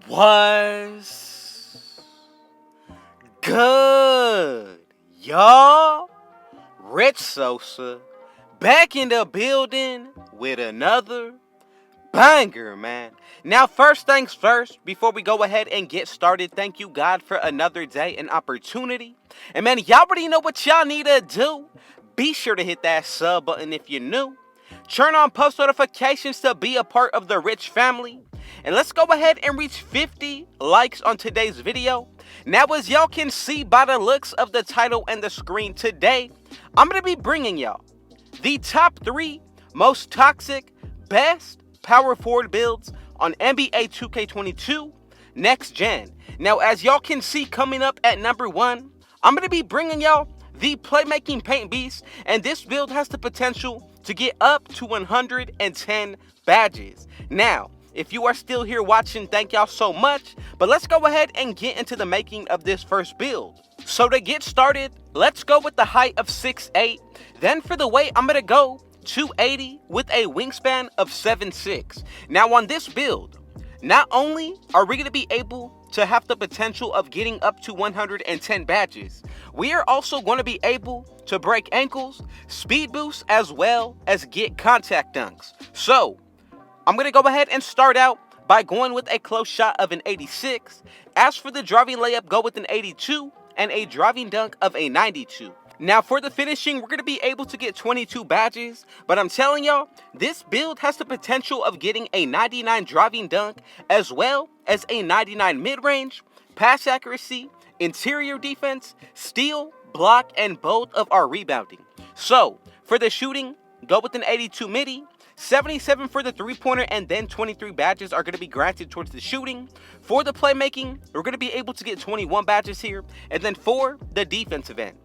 What's good, y'all? Rich Sosa back in the building with another banger, man. Now, first things first, before we go ahead and get started, thank you, God, for another day and opportunity. And man, y'all already know what y'all need to do. Be sure to hit that sub button if you're new. Turn on post notifications to be a part of the Rich family. And let's go ahead and reach 50 likes on today's video. Now, as y'all can see by the looks of the title and the screen today, I'm going to be bringing y'all the top 3 most toxic, best power forward builds on NBA 2K22 Next Gen. Now, as y'all can see coming up at number 1, I'm going to be bringing y'all the Playmaking Paint Beast, and this build has the potential to get up to 110 badges. Now, if you are still here watching, thank y'all so much, but let's go ahead and get into the making of this first build. So to get started, let's go with the height of 6'8", then for the weight, I'm going to go 280 with a wingspan of 7'6". Now on this build, not only are we going to be able to have the potential of getting up to 110 badges, we are also going to be able to break ankles, speed boosts, as well as get contact dunks. So I'm going to go ahead and start out by going with a close shot of an 86. As for the driving layup, go with an 82 and a driving dunk of a 92. Now for the finishing, we're going to be able to get 22 badges, but I'm telling y'all, this build has the potential of getting a 99 driving dunk, as well as a 99 mid-range, pass accuracy, interior defense, steal, block, and both of our rebounding. So for the shooting, go with an 82 midi, 77 for the three-pointer, and then 23 badges are going to be granted towards the shooting. For the playmaking, we're going to be able to get 21 badges here, and then for the defensive end,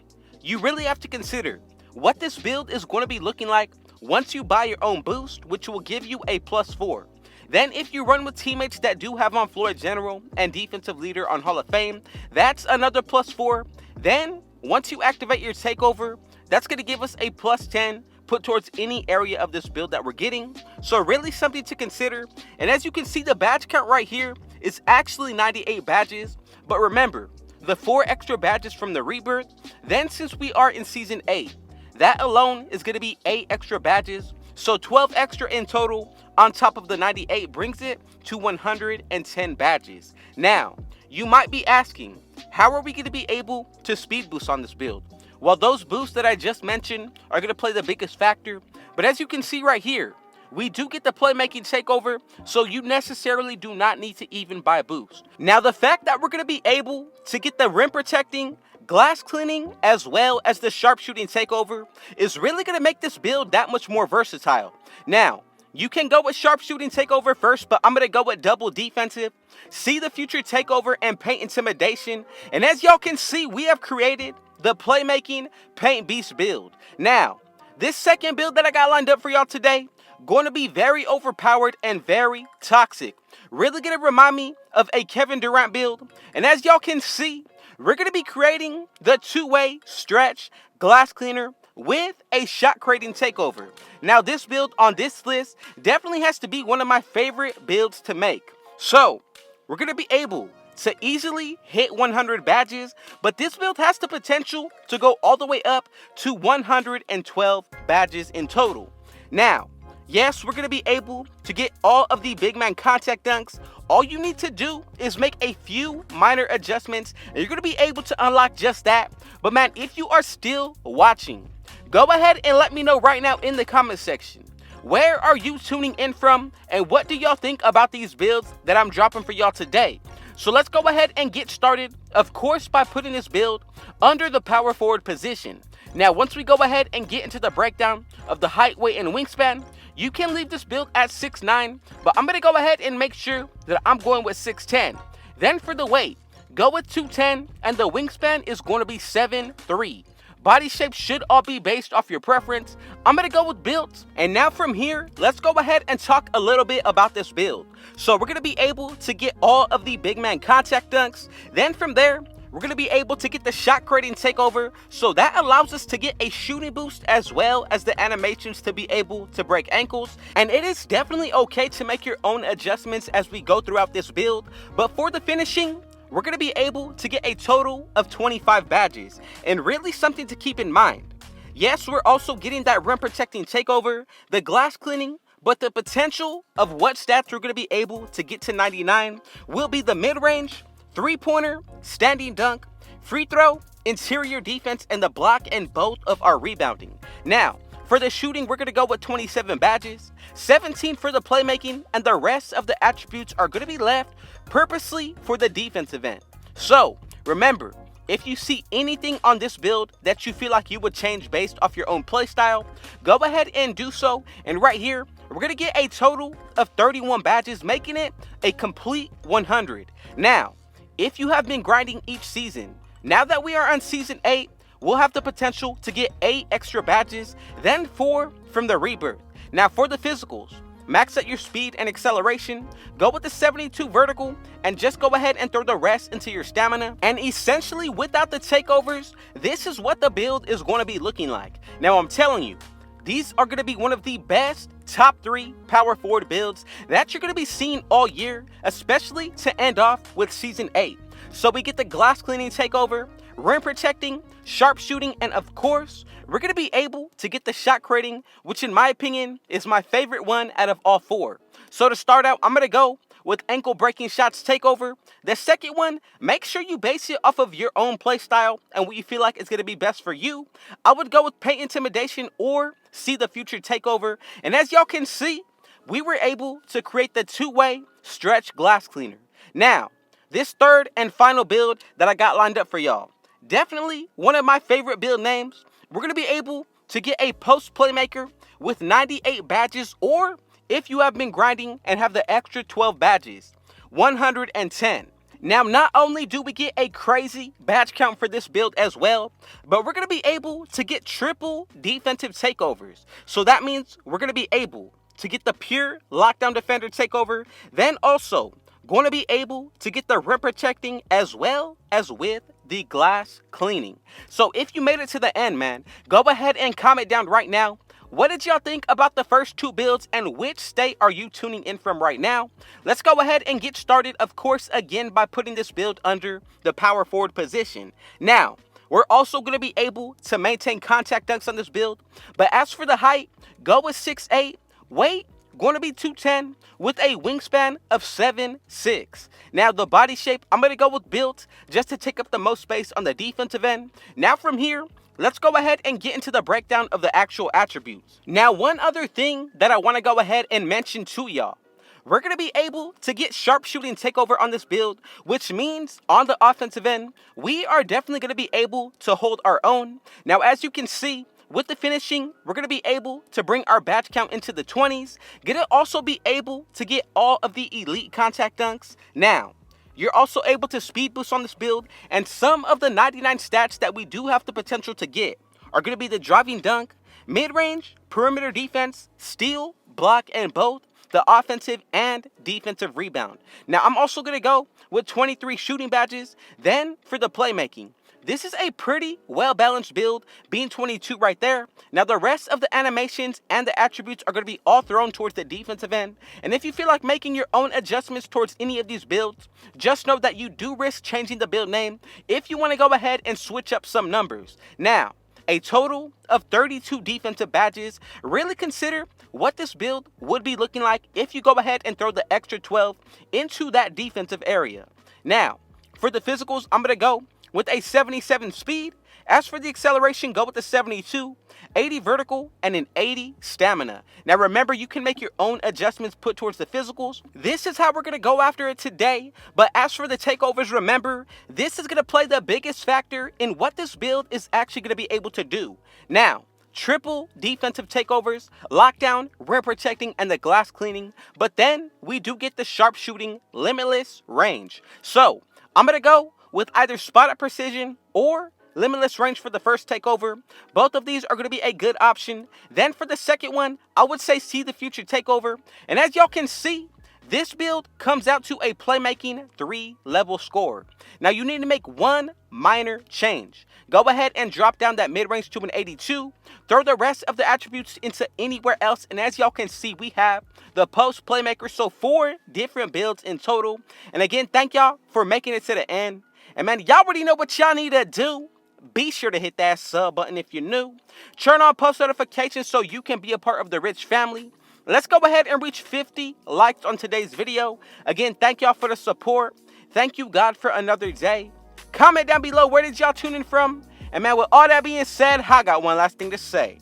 you really have to consider what this build is going to be looking like once you buy your own boost, which will give you a +4. Then if you run with teammates that do have on floor general and defensive leader on Hall of Fame, that's another +4. Then once you activate your takeover, that's going to give us a +10 put towards any area of this build that we're getting. So really something to consider. And as you can see, the badge count right here is actually 98 badges. But remember, the 4 extra badges from the rebirth, then since we are in season 8, that alone is going to be 8 extra badges. So 12 extra in total on top of the 98 brings it to 110 badges. Now, you might be asking, how are we going to be able to speed boost on this build? Well, those boosts that I just mentioned are going to play the biggest factor. But as you can see right here, we do get the playmaking takeover, so you necessarily do not need to even buy a boost. Now, the fact that we're going to be able to get the rim protecting, glass cleaning, as well as the sharpshooting takeover is really going to make this build that much more versatile. Now, you can go with sharpshooting takeover first, but I'm going to go with double defensive, see the future takeover, and paint intimidation. And as y'all can see, we have created the playmaking paint beast build. Now, this second build that I got lined up for y'all today, going to be very overpowered and very toxic. Really going to remind me of a Kevin Durant build. And as y'all can see, we're going to be creating the two-way stretch glass cleaner with a shot creating takeover. Now this build on this list definitely has to be one of my favorite builds to make. So we're going to be able to easily hit 100 badges, but this build has the potential to go all the way up to 112 badges in total. Now, yes, we're going to be able to get all of the big man contact dunks. All you need to do is make a few minor adjustments, and you're going to be able to unlock just that. But man, if you are still watching, go ahead and let me know right now in the comment section. Where are you tuning in from, and what do y'all think about these builds that I'm dropping for y'all today? So let's go ahead and get started, of course, by putting this build under the power forward position. Now, once we go ahead and get into the breakdown of the height, weight, and wingspan, you can leave this build at 6'9", but I'm going to go ahead and make sure that I'm going with 6'10". Then for the weight, go with 210, and the wingspan is going to be 7'3". Body shape should all be based off your preference. I'm going to go with builds. And now from here, let's go ahead and talk a little bit about this build. So we're going to be able to get all of the big man contact dunks. Then from there, we're going to be able to get the shot creating takeover, so that allows us to get a shooting boost as well as the animations to be able to break ankles. And it is definitely okay to make your own adjustments as we go throughout this build, but for the finishing, we're going to be able to get a total of 25 badges. And really something to keep in mind, yes, we're also getting that rim protecting takeover, the glass cleaning, but the potential of what stats we're going to be able to get to 99 will be the mid-range, three-pointer, standing dunk, free throw, interior defense, and the block and both of our rebounding. Now, for the shooting, we're going to go with 27 badges, 17 for the playmaking, and the rest of the attributes are going to be left purposely for the defensive end. So, remember, if you see anything on this build that you feel like you would change based off your own playstyle, go ahead and do so. And right here, we're going to get a total of 31 badges, making it a complete 100. Now, if you have been grinding each season, now that we are on season 8, we'll have the potential to get 8 extra badges, then 4 from the rebirth. Now for the physicals, max out your speed and acceleration, go with the 72 vertical, and just go ahead and throw the rest into your stamina. And essentially, without the takeovers, this is what the build is going to be looking like. Now I'm telling you, these are going to be one of the best top 3 power forward builds that you're going to be seeing all year, especially to end off with season 8. So we get the glass cleaning takeover, rim protecting, sharpshooting, and of course, we're going to be able to get the shot creating, which in my opinion is my favorite one out of all 4. So to start out, I'm going to go with ankle breaking shots takeover. The second one, make sure you base it off of your own play style and what you feel like is going to be best for you. I would go with paint intimidation or see the future takeover. And as y'all can see, we were able to create the two-way stretch glass cleaner. Now, this third and final build that I got lined up for y'all, definitely one of my favorite build names. We're going to be able to get a post playmaker with 98 badges, or if you have been grinding and have the extra 12 badges, 110. Now, not only do we get a crazy badge count for this build as well, but we're going to be able to get triple defensive takeovers. So that means we're going to be able to get the pure lockdown defender takeover, then also going to be able to get the rim protecting as well as with the glass cleaning. So if you made it to the end, man, go ahead and comment down right now. What did y'all think about the first 2 builds, and which state are you tuning in from right now? Let's go ahead and get started, of course, again by putting this build under the power forward position. Now, we're also going to be able to maintain contact dunks on this build, but as for the height, go with 6'8", weight, going to be 210 with a wingspan of 7'6". Now the body shape, I'm going to go with built just to take up the most space on the defensive end. Now from here, let's go ahead and get into the breakdown of the actual attributes. Now one other thing that I want to go ahead and mention to y'all, we're going to be able to get sharpshooting takeover on this build, which means on the offensive end, we are definitely going to be able to hold our own. Now as you can see, with the finishing, we're going to be able to bring our badge count into the 20s. Gonna also be able to get all of the elite contact dunks. Now, you're also able to speed boost on this build, and some of the 99 stats that we do have the potential to get are going to be the driving dunk, mid-range, perimeter defense, steal, block, and both the offensive and defensive rebound. Now, I'm also going to go with 23 shooting badges. Then for the playmaking, this is a pretty well-balanced build, being 22 right there. Now, the rest of the animations and the attributes are going to be all thrown towards the defensive end. And if you feel like making your own adjustments towards any of these builds, just know that you do risk changing the build name if you want to go ahead and switch up some numbers. Now, a total of 32 defensive badges. Really consider what this build would be looking like if you go ahead and throw the extra 12 into that defensive area. Now, for the physicals, I'm going to go with a 77 speed. As for the acceleration, go with the 72, 80 vertical, and an 80 stamina. Now remember, you can make your own adjustments put towards the physicals. This is how we're going to go after it today. But as for the takeovers, remember, this is going to play the biggest factor in what this build is actually going to be able to do. Now, triple defensive takeovers, lockdown, rim protecting, and the glass cleaning. But then we do get the sharpshooting, limitless range. So I'm going to go with either spot at precision or limitless range for the first takeover. Both of these are going to be a good option. Then for the second one, I would say see the future takeover. And as y'all can see, This build comes out to a playmaking 3-level score. Now you need to make one minor change. Go ahead and drop down that mid-range to an 82. Throw the rest of the attributes into anywhere else. And as y'all can see, we have the post playmaker. So 4 different builds in total. And again, thank y'all for making it to the end. And man, y'all already know what y'all need to do. Be sure to hit that sub button if you're new. Turn on post notifications so you can be a part of the Rich family. Let's go ahead and reach 50 likes on today's video. Again, thank y'all for the support. Thank you, God, for another day. Comment down below, where did y'all tune in from? And man, with all that being said, I got one last thing to say.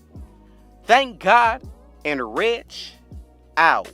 Thank God and Rich out.